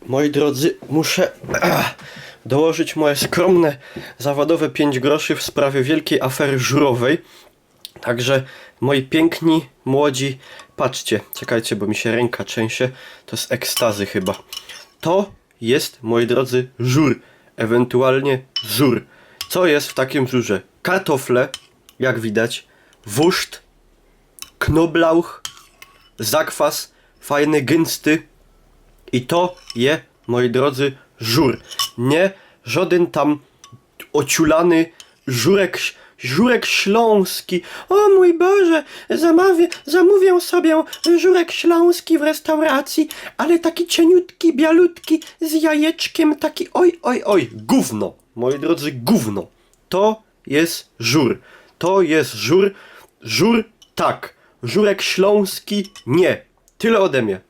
Moi drodzy, muszę dołożyć moje skromne, zawodowe 5 groszy w sprawie wielkiej afery żurowej. Także moi piękni, młodzi, patrzcie, czekajcie, bo mi się ręka trzęsie, to jest ekstazy chyba. To jest, moi drodzy, żur, ewentualnie żur. Co jest w takim żurze? Kartofle, jak widać, wóżd, knoblauch, zakwas, fajny, gęsty. I to je, moi drodzy, żur. Nie żaden tam ociulany żurek śląski. O mój Boże, zamówię sobie żurek śląski w restauracji, ale taki cieniutki, bialutki, z jajeczkiem, taki oj, gówno. Moi drodzy, gówno. To jest żur. To jest żur. Żur tak. Żurek śląski nie. Tyle ode mnie.